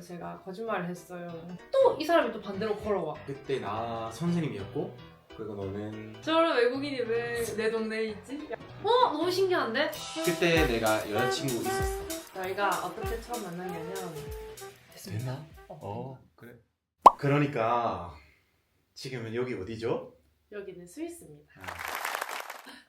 제가 거짓말을 했어요. 또 이 사람이 또 반대로 걸어와. 그때 나 선생님이었고 그리고 너는 저런 외국인이 왜 내 동네에 있지? 너무 신기한데? 그때 내가 여자친구 있었어. 저희가 어떻게 처음 만났냐면 됐나? 그래. 그러니까 지금은 여기 어디죠? 여기는 스위스입니다.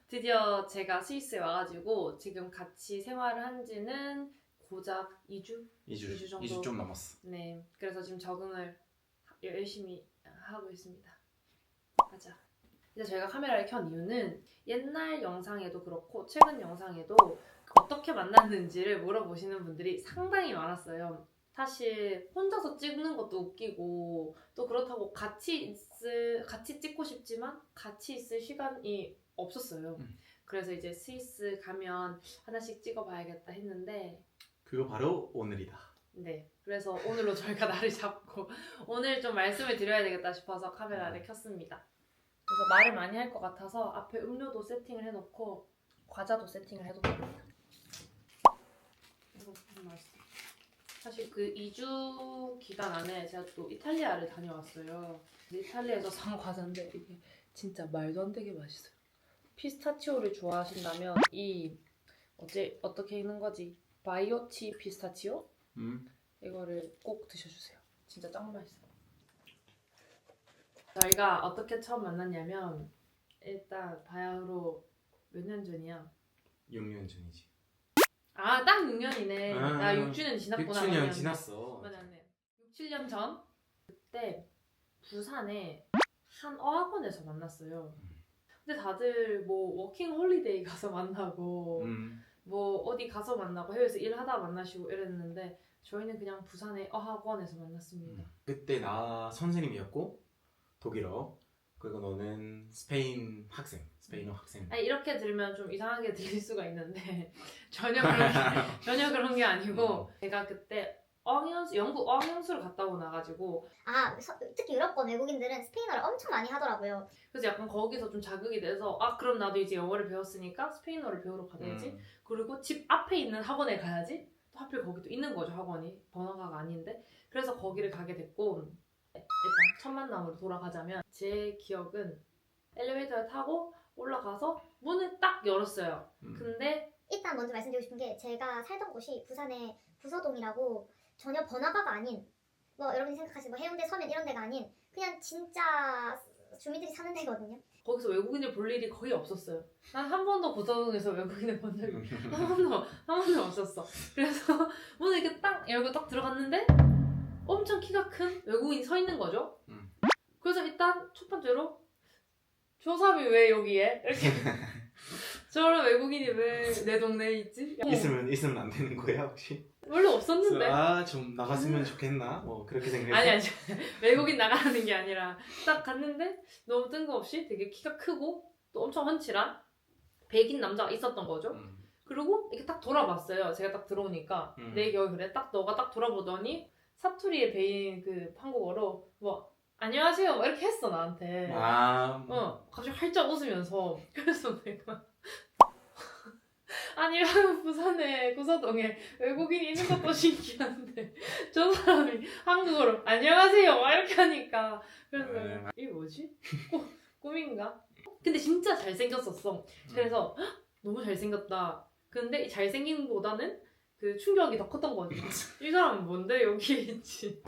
드디어 제가 스위스에 와가지고 지금 같이 생활을 한 지는 고작 2주? 2주 정도? 2주 좀 넘었어. 네, 그래서 지금 적응을 열심히 하고 있습니다. 가자. 이제 저희가 카메라를 켠 이유는 옛날 영상에도 그렇고 최근 영상에도 어떻게 만났는지를 물어보시는 분들이 상당히 많았어요. 사실 혼자서 찍는 것도 웃기고 또 그렇다고 같이 찍고 싶지만 같이 있을 시간이 없었어요. 그래서 이제 스위스 가면 하나씩 찍어봐야겠다 했는데 그거 바로 오늘이다. 네, 그래서 오늘로 저희가 날을 잡고 오늘 좀 말씀을 드려야 되겠다 싶어서 카메라를 켰습니다. 그래서 말을 많이 할 것 같아서 앞에 음료도 세팅을 해놓고 과자도 세팅을 해뒀답니다. 이거 무슨 맛있어? 사실 그 2주 기간 안에 제가 또 이탈리아를 다녀왔어요. 이탈리아에서 산 과자인데 이게 진짜 말도 안 되게 맛있어요. 피스타치오를 좋아하신다면 이 어떻게 읽는 거지? 바이오치 피스타치오? 이거를 꼭 드셔주세요. 진짜 짱 맛있어요. 저희가 어떻게 처음 만났냐면 일단 바야흐로 몇 년 전이야? 6년 전이지. 아, 딱 6년이네. 나 6주년 지났구나. 6주년 지났어. 맞네. 6, 7년 전? 그때 부산에 한 어학원에서 만났어요. 근데 다들 뭐 워킹 홀리데이 가서 만나고 뭐 어디 가서 만나고 해외에서 일하다 만나시고 이랬는데 저희는 그냥 부산의 어학원에서 만났습니다. 그때 나 선생님이었고 독일어 그리고 너는 스페인어 학생. 아니, 이렇게 들으면 좀 이상하게 들릴 수가 있는데 전혀 그런 게 아니고 제가 그때 영국 어학연수를 갔다 오고 나가지고 특히 유럽권 외국인들은 스페인어를 엄청 많이 하더라고요. 그래서 약간 거기서 좀 자극이 돼서 그럼 나도 이제 영어를 배웠으니까 스페인어를 배우러 가야지. 그리고 집 앞에 있는 학원에 가야지. 또 하필 거기 또 있는 거죠, 학원이. 번화가가 아닌데. 그래서 거기를 가게 됐고 일단 첫 만남으로 돌아가자면 제 기억은 엘리베이터를 타고 올라가서 문을 딱 열었어요. 근데 일단 먼저 말씀드리고 싶은 게 제가 살던 곳이 부산의 부서동이라고 전혀 번화가가 아닌 여러분이 생각하시는 해운대 서면 이런 데가 아닌 그냥 진짜 주민들이 사는 데거든요. 거기서 외국인을 볼 일이 거의 없었어요. 난 한 번도 부서동에서 외국인을 본 적이 한 번도 없었어. 그래서 문을 이렇게 딱 열고 딱 들어갔는데 엄청 키가 큰 외국인이 서 있는 거죠. 그래서 일단 첫 번째로 저 사람이 왜 여기에? 이렇게 저런 외국인이 왜 내 동네에 있지? 있으면 안 되는 거야 혹시? 원래 없었는데. 좀 나갔으면 좋겠나? 뭐 그렇게 생각했어. 아니 외국인 나가는 게 아니라 딱 갔는데 너무 뜬금없이 되게 키가 크고 또 엄청 훤칠한 백인 남자가 있었던 거죠. 그리고 이렇게 딱 돌아봤어요. 제가 딱 들어오니까 내 기억이 그래. 딱 너가 딱 돌아보더니 사투리에 배인 그 한국어로 뭐 안녕하세요 막 이렇게 했어 나한테. 갑자기 활짝 웃으면서. 그래서 내가 아니 부산에 구서동에 외국인이 있는 것도 신기한데 저 사람이 한국어로 안녕하세요 막 이렇게 하니까 그래서 이게 뭐지? 꿈인가? 근데 진짜 잘생겼었어. 그래서 너무 잘생겼다. 근데 잘생김보다는 그 충격이 더 컸던 거지. 이 사람은 뭔데 여기에 있지?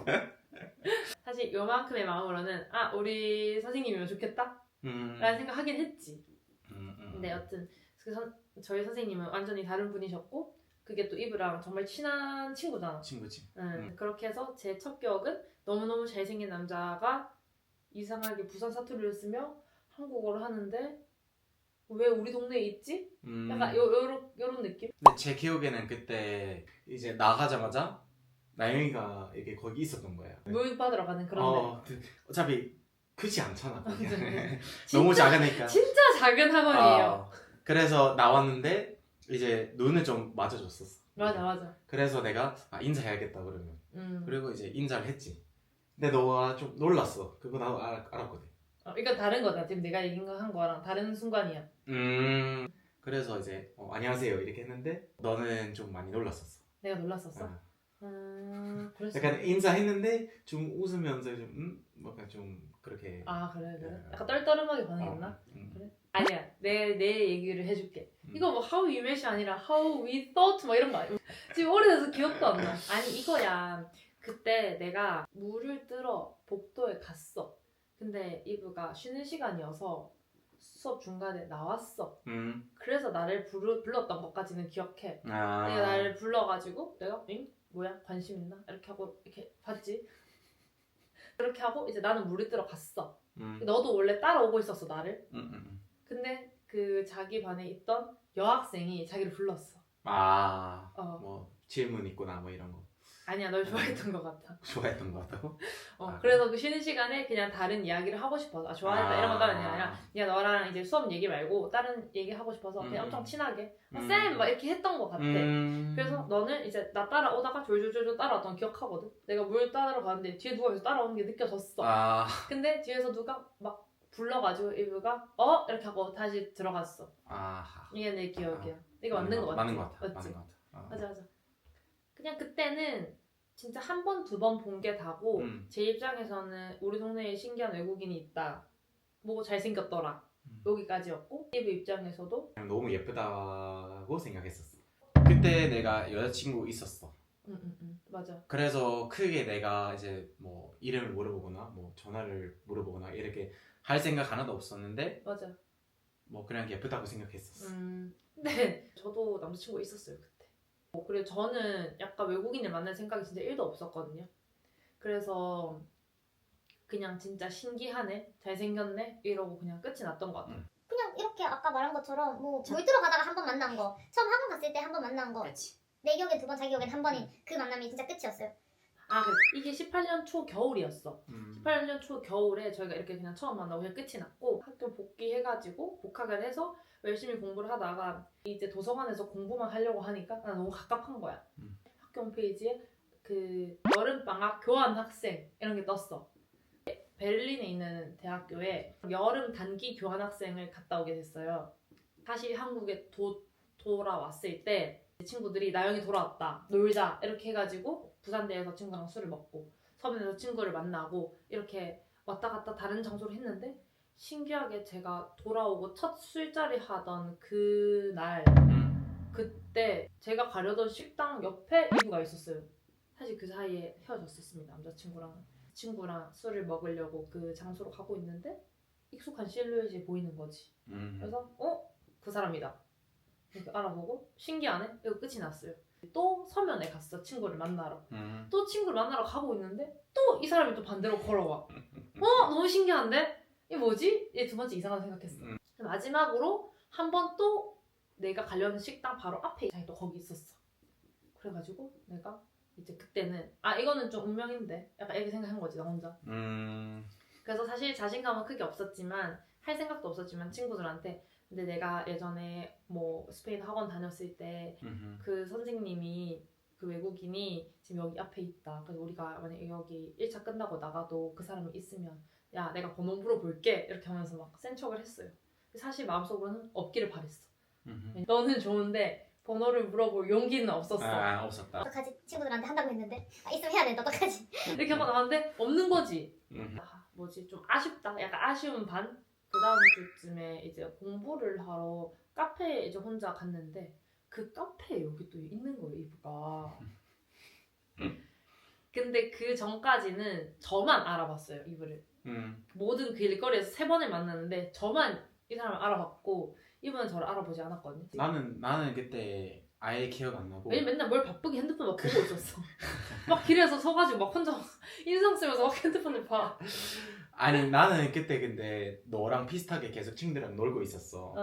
사실 요만큼의 마음으로는 우리 선생님이면 좋겠다 라는 생각하긴 했지. 근데 여튼 저희 선생님은 완전히 다른 분이셨고 그게 또 이브랑 정말 친한 친구잖아. 친구지. 그렇게 해서 제 첫 기억은 너무너무 잘생긴 남자가 이상하게 부산 사투리를 쓰며 한국어를 하는데 왜 우리 동네에 있지? 약간 요런 느낌? 근데 제 기억에는 그때 이제 나가자마자 나영이가 이게 거기 있었던 거야. 물 받으러 가는 그런 데. 어차피 크지 않잖아. 네. 너무 작으니까. 진짜 작은 학원이에요. 그래서 나왔는데 이제 눈을 좀 맞아줬었어. 맞아. 그래서 내가 인사해야겠다 그러면. 그리고 이제 인사를 했지. 근데 너가 좀 놀랐어. 그거 나도 알았거든. 이건 다른 거다. 지금 내가 얘기한 거랑 다른 순간이야. 그래서 이제 안녕하세요 이렇게 했는데 너는 좀 많이 놀랐었어. 내가 놀랐었어? 그랬어. 약간 인사했는데 좀 웃으면서 좀 뭔가 좀 그렇게. 아 그래. 약간 떨떠름하게 반응했나? 음. 그래? 아니야. 내 얘기를 해줄게. 음. 이거 뭐 how we met이 아니라 how we thought 막 이런 거 아니야? 지금 오래돼서 기억도 안 나. 아니 이거야. 그때 내가 물을 뜨러 복도에 갔어. 근데 이브가 쉬는 시간이어서 수업 중간에 나왔어. 그래서 나를 불렀던 것까지는 기억해. 아. 내가 나를 불러가지고 내가 응? 뭐야? 관심 있나? 이렇게 하고 이렇게 봤지. 그렇게 하고 이제 나는 물을 뜨러 갔어. 너도 원래 따라오고 있었어 나를. 근데 그 자기 반에 있던 여학생이 자기를 불렀어. 아. 어. 뭐 질문 있구나 뭐 이런 거. 아니야 널 좋아했던 것 같아. 좋아했던 거 같다고? 그래서 그 쉬는 시간에 그냥 다른 이야기를 하고 싶어서 좋아했다 이런 건 다른 게 아니라 야 너랑 이제 수업 얘기 말고 다른 얘기 하고 싶어서 그냥 엄청 친하게 쌤 막 이렇게 했던 것 같아. 그래서 너는 이제 나 따라오다가 졸졸졸 따라왔던 거 기억하거든. 내가 물 따라 가는데 뒤에 누가 계속 따라오는 게 느껴졌어. 근데 뒤에서 누가 막 불러가지고 이브가 이렇게 하고 다시 들어갔어. 이게 내 기억이야. 이거 맞는 것 같아. 맞는 것 같아. 맞지? 맞는 것 같아. 맞아. 그냥 그때는 진짜 한 번, 두 번 본 게 다고 제 입장에서는 우리 동네에 신기한 외국인이 있다. 뭐 잘생겼더라. 여기까지였고 이브 입장에서도 그냥 너무 예쁘다고 생각했었어. 그때 내가 여자친구 있었어. 맞아. 그래서 크게 내가 이제 뭐 이름을 물어보거나 뭐 전화를 물어보거나 이렇게 할 생각 하나도 없었는데 맞아. 뭐 그냥 예쁘다고 생각했었어. 네, 저도 남자친구 있었어요 그때. 그리고 저는 약간 외국인을 만날 생각이 진짜 1도 없었거든요. 그래서 그냥 진짜 신기하네, 잘생겼네 이러고 그냥 끝이 났던 것 같아요. 그냥 이렇게 아까 말한 것처럼 뭐 물 들어가다가 한 번 만난 거, 처음 학원 갔을 때 한 번 만난 거, 그렇지. 내 기억엔 두 번, 자기 기억엔 한 번인 그 만남이 진짜 끝이었어요. 그래. 이게 18년 초 겨울이었어. 18년 초 겨울에 저희가 이렇게 그냥 처음 만나고 그냥 끝이 났고 학교 복귀해가지고 복학을 해서 열심히 공부를 하다가 이제 도서관에서 공부만 하려고 하니까 나 너무 갑갑한 거야. 학교 홈페이지에 그 여름방학 교환 학생 이런 게 떴어. 베를린에 있는 대학교에 여름 단기 교환 학생을 갔다 오게 됐어요. 다시 한국에 돌아왔을 때 친구들이 나영이 돌아왔다 놀자 이렇게 해가지고 부산대에서 친구랑 술을 먹고 서면에서 친구를 만나고 이렇게 왔다 갔다 다른 장소로 했는데 신기하게 제가 돌아오고 첫 술자리 하던 그날 그때 제가 가려던 식당 옆에 이브가 있었어요. 사실 그 사이에 헤어졌었습니다. 친구랑 술을 먹으려고 그 장소로 가고 있는데 익숙한 실루엣이 보이는 거지. 그래서 그 사람이다 이렇게 알아보고 신기하네? 이거 끝이 났어요. 또 서면에 갔어. 친구를 만나러. 또 친구를 만나러 가고 있는데 또 이 사람이 또 반대로 걸어와. 너무 신기한데? 이게 뭐지? 얘 두 번째 이상한 생각했어. 마지막으로 한 번 또 내가 가려는 식당 바로 앞에 자기 또 거기 있었어. 그래가지고 내가 이제 그때는 이거는 좀 운명인데 약간 이렇게 생각한 거지 나 혼자. 그래서 사실 자신감은 크게 없었지만 할 생각도 없었지만 친구들한테 근데 내가 예전에 뭐 스페인 학원 다녔을 때 그 선생님이 그 외국인이 지금 여기 앞에 있다. 그래서 우리가 만약에 여기 1차 끝나고 나가도 그 사람이 있으면 야 내가 번호 물어볼게 이렇게 하면서 막 센 척을 했어요. 사실 마음속으로는 없기를 바랬어. 너는 좋은데 번호를 물어볼 용기는 없었어. 없었다. 어떡하지? 친구들한테 한다고 했는데 있으면 해야 되는데 어떡하지? 이렇게 하고 나왔는데 없는 거지. 뭐지 좀 아쉽다. 약간 아쉬운 반? 그 다음 주쯤에 이제 공부를 하러 카페에 이제 혼자 갔는데 그 카페에 여기 또 있는 거예요 이브가. 근데 그 전까지는 저만 알아봤어요 이브를. 모든 길거리에서 3번을 만났는데 저만 이 사람을 알아봤고 이브는 저를 알아보지 않았거든요. 나는 그때 아예 기억 안 나고. 왜냐면 맨날 뭘 바쁘게 핸드폰 막 보고 있었어. 막 길에서 서가지고 막 혼자 인상 쓰면서 막 핸드폰을 봐. 아니 나는 그때 근데 너랑 비슷하게 계속 친구들이랑 놀고 있었어.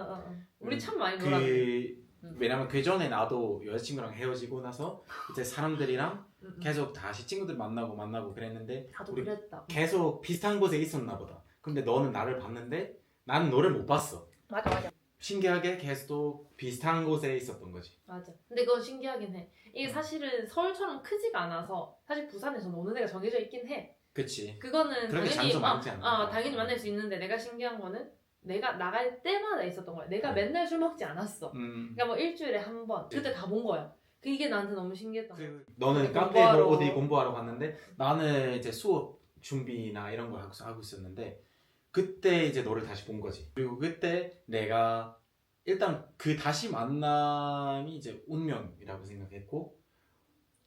우리 참 많이 놀았네. 왜냐면 그 전에 나도 여자친구랑 헤어지고 나서 이제 사람들이랑 계속 다시 친구들 만나고 그랬는데 나도 우리 그랬다. 계속 비슷한 곳에 있었나 보다. 근데 너는 나를 봤는데 나는 너를 못 봤어. 맞아. 신기하게 계속 비슷한 곳에 있었던 거지. 맞아. 근데 그건 신기하긴 해. 이게 사실은 서울처럼 크지가 않아서 사실 부산에서 노는 애가 정해져 있긴 해. 그치. 그거는 그렇게 장소 많지 않아. 당연히 만날 수 있는데 내가 신기한 거는 내가 나갈 때마다 있었던 거야. 내가 맨날 술 먹지 않았어. 그러니까 뭐 일주일에 한 번 그때 다 본 거야. 그게 나한테 너무 신기했던 거야. 너는 어디 카페 공부하러. 어디 공부하러 갔는데 나는 이제 수업 준비나 이런 걸 하고 있었는데 그때 이제 너를 다시 본 거지. 그리고 그때 내가 일단 그 다시 만남이 이제 운명이라고 생각했고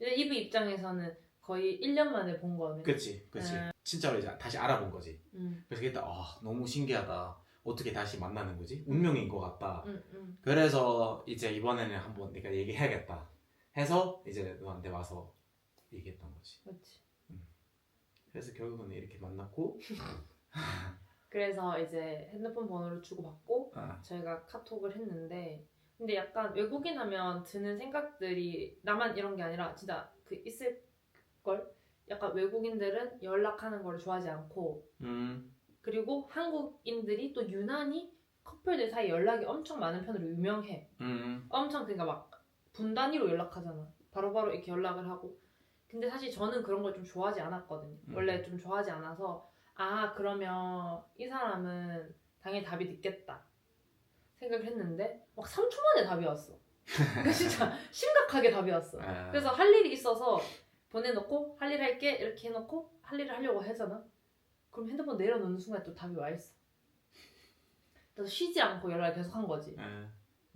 이제 이브 입장에서는 거의 1년 만에 본 거네. 그치 진짜로 이제 다시 알아본 거지. 응, 그래서 그때 너무 신기하다. 어떻게 다시 만나는 거지? 운명인 것 같다. 응, 응. 그래서 이제 이번에는 한번 내가 얘기해야겠다 해서 이제 너한테 와서 얘기했던 거지. 그렇지. 그래서 결국은 이렇게 만났고 그래서 이제 핸드폰 번호를 주고받고 아, 저희가 카톡을 했는데 근데 약간 외국인 하면 드는 생각들이 나만 이런 게 아니라 진짜 그 있을 걸. 약간 외국인들은 연락하는 걸 좋아하지 않고 그리고 한국인들이 또 유난히 커플들 사이 연락이 엄청 많은 편으로 유명해. 엄청 그러니까 막 분 단위로 연락하잖아. 바로바로 이렇게 연락을 하고. 근데 사실 저는 그런 걸 좀 좋아하지 않았거든요. 원래 좀 좋아하지 않아서 그러면 이 사람은 당연히 답이 늦겠다 생각을 했는데 막 3초 만에 답이 왔어. 진짜 심각하게 답이 왔어. 그래서 할 일이 있어서 보내놓고 할 일 할게 이렇게 해놓고 할 일을 하려고 하잖아. 그럼 핸드폰 내려놓는 순간 또 답이 와 있어. 그래서 쉬지 않고 연락을 계속 한 거지.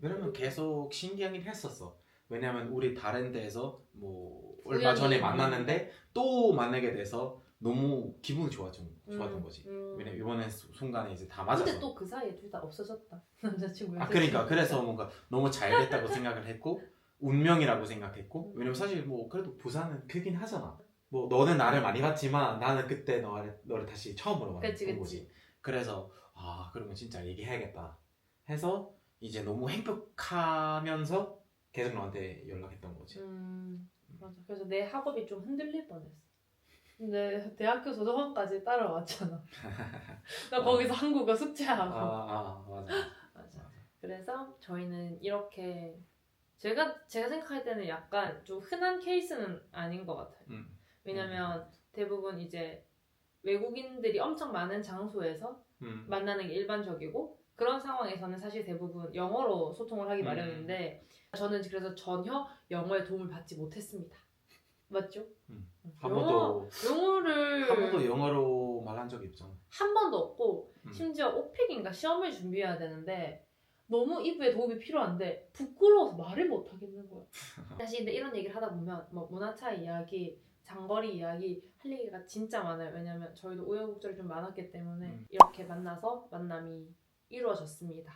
그러면 계속 신기하긴 했었어. 왜냐면 우리 다른 데에서 뭐 얼마 우연히 전에 만났는데 또 만나게 돼서 너무 기분이 좋았던 거지. 왜냐면 이번에 순간에 이제 다 맞았어. 근데 또 그 사이에 둘 다 없어졌다. 남자친구 그러니까 그래서 뭔가 너무 잘 됐다고 생각을 했고 운명이라고 생각했고 왜냐면 사실 뭐 그래도 부산은 크긴 하잖아. 뭐 너는 나를 많이 봤지만 나는 그때 너를 다시 처음으로 만난 거지. 그래서 그러면 진짜 얘기해야겠다 해서 이제 너무 행복하면서 계속 너한테 연락했던 거지. 맞아. 그래서 내 학업이 좀 흔들릴 뻔했어. 근데 대학교 도서관까지 따라왔잖아. 나 거기서 한국어 숙제하고. 맞아. 그래서 저희는 이렇게 제가 생각할 때는 약간 좀 흔한 케이스는 아닌 것 같아요. 왜냐면 대부분 이제 외국인들이 엄청 많은 장소에서 만나는 게 일반적이고 그런 상황에서는 사실 대부분 영어로 소통을 하기 마련인데 저는 그래서 전혀 영어에 도움을 받지 못했습니다. 맞죠? 한 번도 영어를 영어로 말한 적이 없잖아. 한 번도 없고 심지어 오픽인가 시험을 준비해야 되는데 너무 이브에 도움이 필요한데 부끄러워서 말을 못 하겠는 거야. 사실 근데 이런 얘기를 하다 보면 뭐 문화 차이 이야기, 장거리 이야기 할 얘기가 진짜 많아요. 왜냐면 저희도 우여곡절이 좀 많았기 때문에 이렇게 만나서 만남이 이루어졌습니다.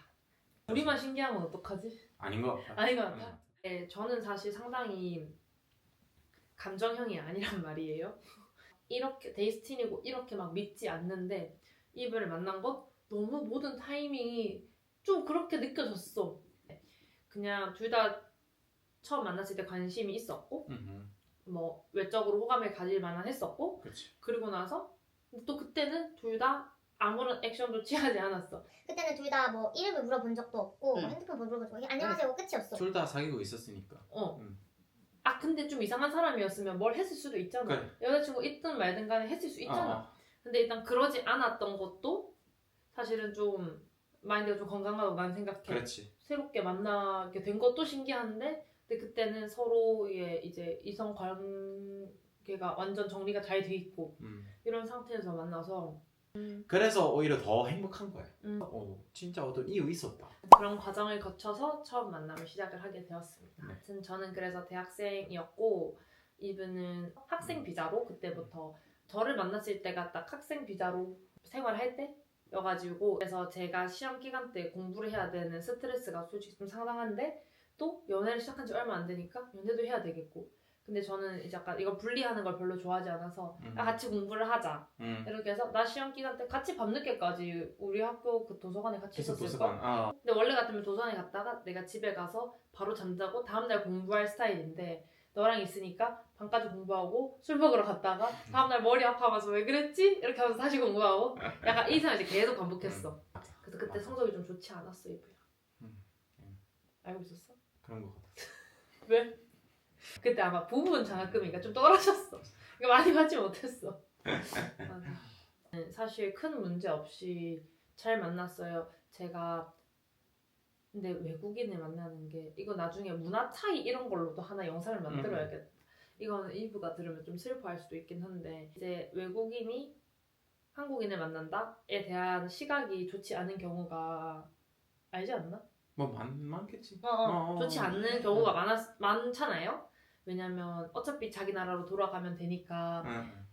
우리만 신기한 건 어떡하지? 아닌 것 같아. 아닌 것 같아. 네, 저는 사실 상당히 감정형이 아니란 말이에요. 이렇게 데이스틴이고 이렇게 막 믿지 않는데 이브를 만난 건 너무 모든 타이밍이 좀 그렇게 느껴졌어. 그냥 둘 다 처음 만났을 때 관심이 있었고 뭐 외적으로 호감을 가질 만한 했었고 그치. 그리고 나서 또 그때는 둘 다 아무런 액션도 취하지 않았어. 그때는 둘 다 뭐 이름을 물어본 적도 없고 뭐 핸드폰 번호 물어본 적도 없고 안녕하세요 끝이었어. 둘 다 사귀고 있었으니까. 근데 좀 이상한 사람이었으면 뭘 했을 수도 있잖아. 그래. 여자친구 있든 말든 간에 했을 수 있잖아. 근데 일단 그러지 않았던 것도 사실은 좀 마인드가 좀 건강하다고 난 생각해. 그렇지. 새롭게 만나게 된 것도 신기한데 근데 그때는 서로의 이제 이성 관계가 완전 정리가 잘 돼 있고 이런 상태에서 만나서 그래서 오히려 더 행복한 거야. 진짜 어떤 이유 있었다. 그런 과정을 거쳐서 처음 만남을 시작을 하게 되었습니다. 아무튼 저는 그래서 대학생이었고 이분은 학생 비자로 그때부터 저를 만났을 때가 딱 학생 비자로 생활할 때여가지고 그래서 제가 시험 기간 때 공부를 해야 되는 스트레스가 솔직히 좀 상당한데 또 연애를 시작한 지 얼마 안 되니까 연애도 해야 되겠고 근데 저는 이제 약간 이걸 분리하는 걸 별로 좋아하지 않아서 같이 공부를 하자 이렇게 해서 나 시험 기간 때 같이 밤늦게까지 우리 학교 그 도서관에 같이 있었을까? 근데 원래 같으면 도서관에 갔다가 내가 집에 가서 바로 잠자고 다음날 공부할 스타일인데 너랑 있으니까 밤까지 공부하고 술 먹으러 갔다가 다음날 머리 아파가지고 왜 그랬지? 이렇게 하면서 다시 공부하고 약간 이 생활을 이제 계속 반복했어. 그래서 그때 성적이 좀 좋지 않았어 이브야. 알고 있었어? 그런 것 같아. 왜? 그때 아마 부분 장학금이니까 좀 떨어졌어. 그러니까 많이 받지 못했어. 사실 큰 문제 없이 잘 만났어요. 제가 근데 외국인을 만나는 게 이거 나중에 문화 차이 이런 걸로도 하나 영상을 만들어야겠다. 이거는 일부가 들으면 좀 슬퍼할 수도 있긴 한데 이제 외국인이 한국인을 만난다에 대한 시각이 좋지 않은 경우가 알지 않나? 뭐 많겠지. 좋지 않은 경우가 많잖아요. 왜냐면 어차피 자기 나라로 돌아가면 되니까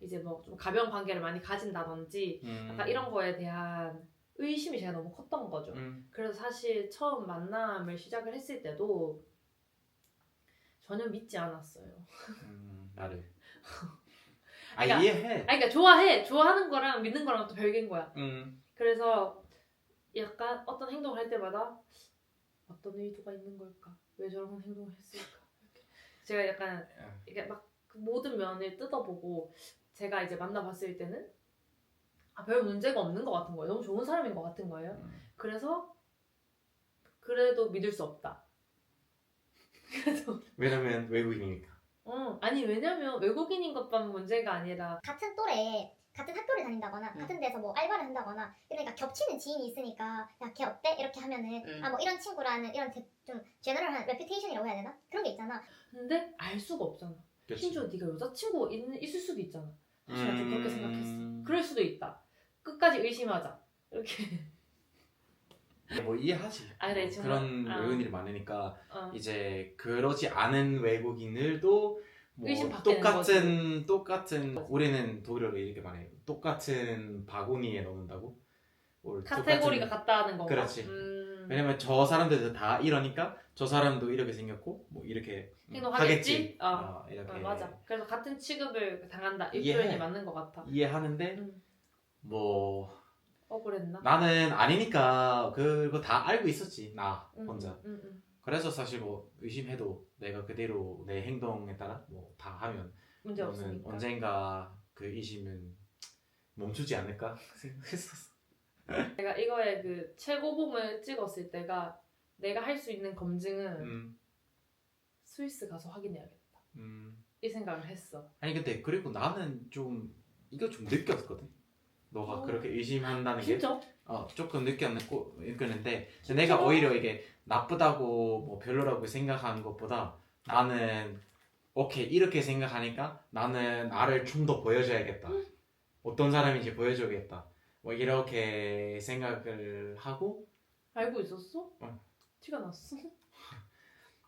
이제 뭐 좀 가벼운 관계를 많이 가진다든지 약간 이런 거에 대한 의심이 제가 너무 컸던 거죠. 그래서 사실 처음 만남을 시작을 했을 때도 전혀 믿지 않았어요. 나를. 그러니까, 이해해. 그러니까 좋아하는 거랑 믿는 거랑 또 별개인 거야. 그래서 약간 어떤 행동을 할 때마다 어떤 의도가 있는 걸까? 왜 저런 행동을 했을까? 이렇게. 제가 약간 이게 막 그 모든 면을 뜯어보고 제가 이제 만나봤을 때는 별 문제가 없는 것 같은 거예요. 너무 좋은 사람인 것 같은 거예요. 그래서 그래도 믿을 수 없다. 그래서 왜냐면 외국인이니까. 아니 왜냐면 외국인인 것만 문제가 아니라 같은 또래 같은 학교를 다닌다거나 같은 데서 뭐 알바를 한다거나 그러니까 겹치는 지인이 있으니까 야 걔 어때? 이렇게 하면은 아 뭐 이런 친구라는 이런 좀 제너럴한 레퓨테이션이라고 해야 되나? 그런 게 있잖아. 근데 알 수가 없잖아. 그치. 심지어 네가 여자친구 있을 수도 있잖아. 사실 나 좀 그렇게 생각했어. 그럴 수도 있다. 끝까지 의심하자. 이렇게. 뭐 이해하지. 그래, 정말. 그런 외국인들이 많으니까 어. 이제 그러지 않은 외국인들도 뭐 의심받게 똑같은 우리는 독일어로 이렇게 말해요. 똑같은 바구니에 넣는다고. 카테고리가 같다는 건가? 그렇지. 왜냐면 저 사람들도 다 이러니까 저 사람도 이렇게 생겼고 뭐 이렇게 행동하겠지? 이렇게 맞아. 그래서 같은 취급을 당한다. 이 이해해. 표현이 맞는 것 같아. 이해하는데 뭐 억울했나? 나는 아니니까 그거 다 알고 있었지 나 혼자. 그래서 그래서 사실 뭐 의심해도 내가 그대로 내 행동에 따라 뭐 다 하면 문제 없으니까. 언젠가 그 의심은 멈추지 않을까 생각했었어. 내가 이거에 그 최고봉을 찍었을 때가 내가 할 수 있는 검증은 스위스 가서 확인해야겠다. 이 생각을 했어. 아니 근데 그리고 나는 좀 이거 좀 느꼈거든. 너가 그렇게 의심한다는 게 진짜? 조금 느꼈는데 내가 오히려 이게 나쁘다고 뭐 별로라고 생각하는 것보다 나는 오케이 이렇게 생각하니까 나는 나를 좀 더 보여줘야겠다. 어떤 사람인지 보여줘야겠다. 뭐 이렇게 생각을 하고 알고 있었어? 티가 났어?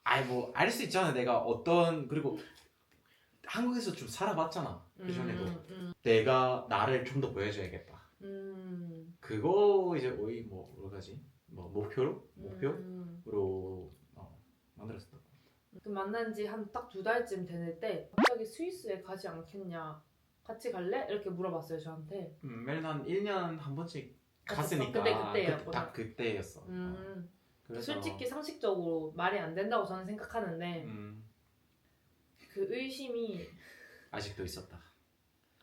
아이 뭐 알 수 있잖아. 내가 어떤 그리고 한국에서 좀 살아봤잖아. 그 전에도 내가 나를 좀 더 보여줘야겠다. 그거 이제 오히 뭐 여러 가지 뭐 목표로 만들었어. 그 만난 지 한 딱 2달쯤 되는 때 갑자기 스위스에 가지 않겠냐? 같이 갈래? 이렇게 물어봤어요 저한테. 매일 한 1년 한 번씩 갔으니까 그때였구나. 딱 그때였어. 그래서 솔직히 상식적으로 말이 안 된다고 저는 생각하는데 그 의심이 아직도 있었다.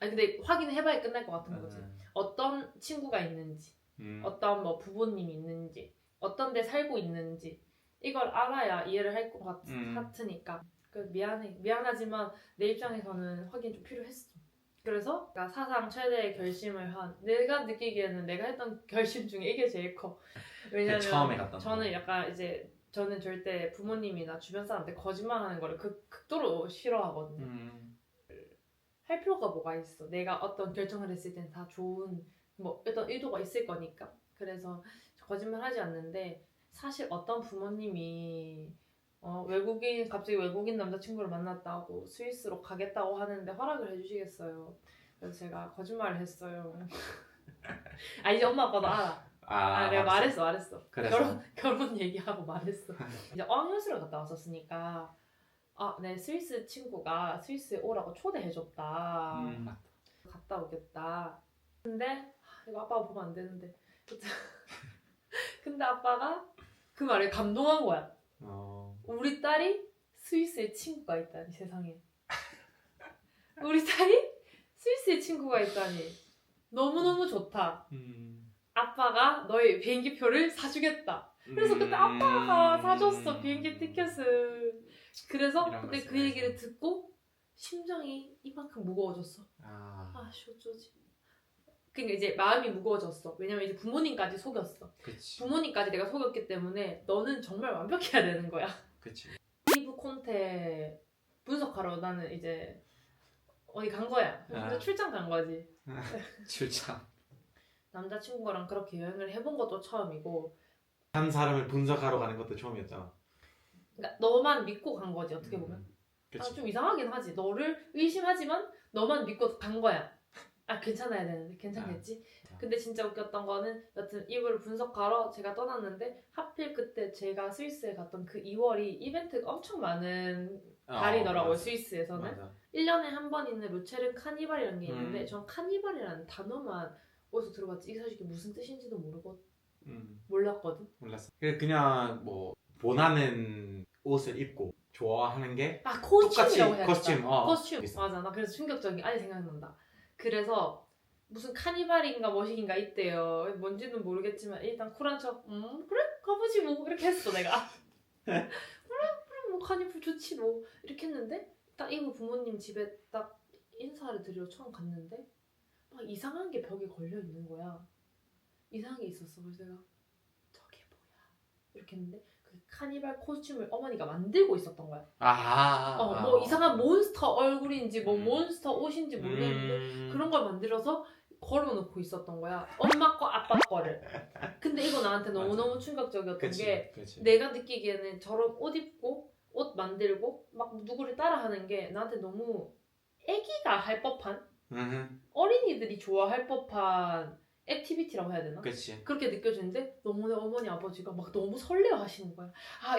아니 근데 확인해봐야 끝날 것 같은 거지. 어떤 친구가 있는지, 어떤 뭐 부모님이 있는지, 어떤 데 살고 있는지 이걸 알아야 이해를 할 것 같으니까. 그 미안하지만 내 입장에서는 확인이 좀 필요했어. 그래서 사상 최대의 결심을 내가 느끼기에는 내가 했던 결심 중에 이게 제일 커. 왜냐면 처음에 갔던 저는 약간 이제 저는 절대 부모님이나 주변 사람한테 거짓말하는 거를 극도로 싫어하거든요. 할 필요가 뭐가 있어. 내가 어떤 결정을 했을 땐 다 좋은 뭐 어떤 의도가 있을 거니까. 그래서 거짓말 하지 않는데 사실 어떤 부모님이 갑자기 외국인 남자친구를 만났다고 스위스로 가겠다고 하는데 허락을 해주시겠어요. 그래서 제가 거짓말을 했어요. 이제 엄마 아빠도 알아. 내가 말했어. 결혼 얘기하고 말했어. 이제 어학연수를 갔다 왔었으니까 내 스위스 친구가 스위스에 오라고 초대해줬다. 갔다 오겠다. 근데 이거 아빠가 보면 안 되는데. 근데 아빠가 그 말에 감동한 거야. 우리 딸이 스위스에 친구가 있다니 세상에. 우리 딸이 스위스에 친구가 있다니 너무너무 좋다. 아빠가 너의 비행기표를 사주겠다. 그래서 그때 아빠가 사줬어 비행기 티켓을. 그래서 그때 그 얘기를 듣고 심장이 이만큼 무거워졌어. 어쩌지. 그러니까 이제 마음이 무거워졌어. 왜냐면 이제 부모님까지 속였어. 그치. 부모님까지 내가 속였기 때문에 너는 정말 완벽해야 되는 거야. 그치. 피부 콘테 분석하러 나는 이제 어디 간 거야. 혼자 출장 간 거지. 출장. 남자친구랑 그렇게 여행을 해본 것도 처음이고 한 사람을 분석하러 가는 것도 처음이었잖아. 그러니까 너만 믿고 간 거지 어떻게 보면. 그치. 좀 이상하긴 하지. 너를 의심하지만 너만 믿고 간 거야. 괜찮아야 되는데 괜찮겠지? 근데 진짜 웃겼던 거는 여튼 이거를 분석하러 제가 떠났는데 하필 그때 제가 스위스에 갔던 그 2월이 이벤트가 엄청 많은 달이더라고요. 맞아. 스위스에서는. 맞아. 1년에 한 번 있는 루체른 카니발이라는 게 있는데 전 카니발이라는 단어만 어디서 들어봤지? 이게 사실 이게 무슨 뜻인지도 모르고 몰랐거든. 몰랐어. 그냥 뭐 원하는 옷을 입고 좋아하는 게 코스튬이라고 해야겠다. 코스튬. 코스튬. 비슷해. 맞아. 나 그래서 충격적인 아직 생각난다. 그래서 무슨 카니발인가 뭐시긴가 있대요. 뭔지는 모르겠지만 일단 쿨한 척 그래? 가보지 뭐 이렇게 했어 내가. 그래 뭐 카니발 좋지 뭐 이렇게 했는데 딱 이거 부모님 집에 딱 인사를 드리러 처음 갔는데 막 이상한 게 벽에 걸려 있는 거야. 이상한 게 있었어. 그래서 내가 저게 뭐야 이렇게 했는데 그 카니발 코스튬을 어머니가 만들고 있었던 거야. 뭐 이상한 몬스터 얼굴인지 뭐 몬스터 옷인지 모르겠는데 그런 걸 만들어서 걸어놓고 있었던 거야. 엄마 거 아빠 거를. 근데 이거 나한테 너무너무 충격적이었던 게 그치. 내가 느끼기에는 저런 옷 입고 옷 만들고 막 누구를 따라하는 게 나한테 너무 애기가 할 법한 어린이들이 좋아할 법한 액티비티라고 해야 되나? 그치. 그렇게 느껴지는데 너무 어머니 아버지가 막 너무 설레어 하시는 거야.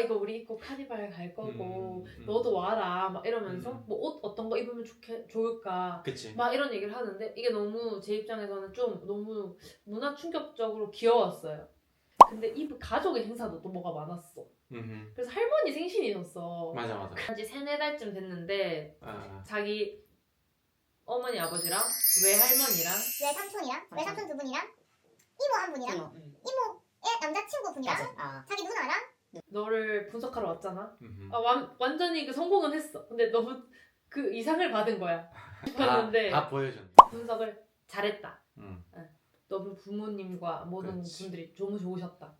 이거 우리 입고 카니발 갈 거고 너도 와라 막 이러면서 뭐 옷 어떤 거 입으면 좋을까 그치. 막 이런 얘기를 하는데 이게 너무 제 입장에서는 좀 너무 문화 충격적으로 귀여웠어요. 근데 이 가족의 행사도 또 뭐가 많았어. 그래서 할머니 생신이셨어. 맞아. 한지 3-4달쯤 됐는데 자기 어머니 아버지랑 외할머니랑 외삼촌이랑 외삼촌 두 분이랑 이모 한 분이랑 이모의 남자친구 분이랑 자기 누나랑 너를 분석하러 왔잖아. 완전히 그 성공은 했어. 근데 너무 그 이상을 받은 거야. 싶었는데 다 보여줬네. 분석을 잘했다. 너무 부모님과 모든 그렇지. 분들이 너무 좋으셨다.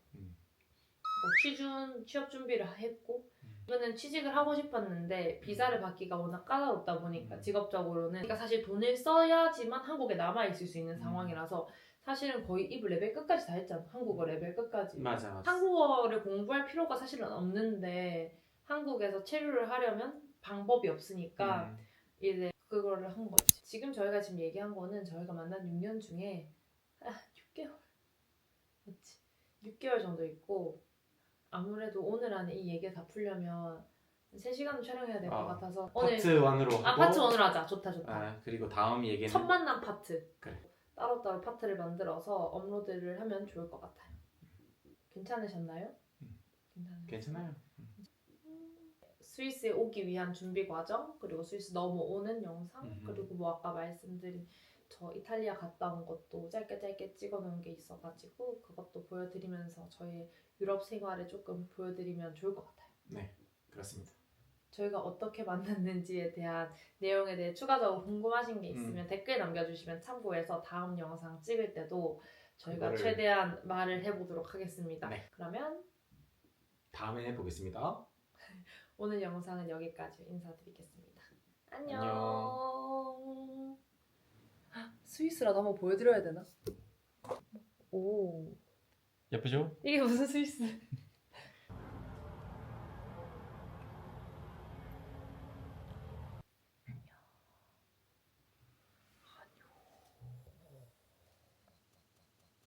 취업 준비를 했고 이거는 취직을 하고 싶었는데 비자를 받기가 워낙 까다롭다 보니까 직업적으로는 그러니까 사실 돈을 써야지만 한국에 남아있을 수 있는 상황이라서 사실은 거의 입을 레벨 끝까지 다 했잖아. 한국어 레벨 끝까지. 맞아. 한국어를 공부할 필요가 사실은 없는데 한국에서 체류를 하려면 방법이 없으니까 이제 그거를 한 거지. 지금 저희가 지금 얘기한 거는 저희가 만난 6년 중에 6개월 맞지? 6개월 정도 있고 아무래도 오늘 안에 이 얘기가 다 풀려면 3시간 촬영해야 될 것 같아서 오늘 파트 1으로 하고 파트 1으로 하자. 좋다. 그리고 다음 얘기는 첫 만남 파트. 그래. 따로따로 파트를 만들어서 업로드를 하면 좋을 것 같아요. 괜찮으셨나요? 괜찮아요. 스위스에 오기 위한 준비 과정, 그리고 스위스 넘어오는 영상, 그리고 뭐 아까 말씀드린 저 이탈리아 갔다 온 것도 짧게 찍어놓은 게 있어가지고 그것도 보여드리면서 저의 유럽 생활을 조금 보여드리면 좋을 것 같아요. 네, 그렇습니다. 저희가 어떻게 만났는지에 대한 내용에 대해 추가적으로 궁금하신 게 있으면 댓글 남겨주시면 참고해서 다음 영상 찍을 때도 저희가 최대한 말을 해보도록 하겠습니다. 네. 그러면 다음에 보겠습니다. 오늘 영상은 여기까지 인사드리겠습니다. 안녕. 스위스라도 한번 보여드려야 되나? 오. 예쁘죠? 이게 무슨 스위스?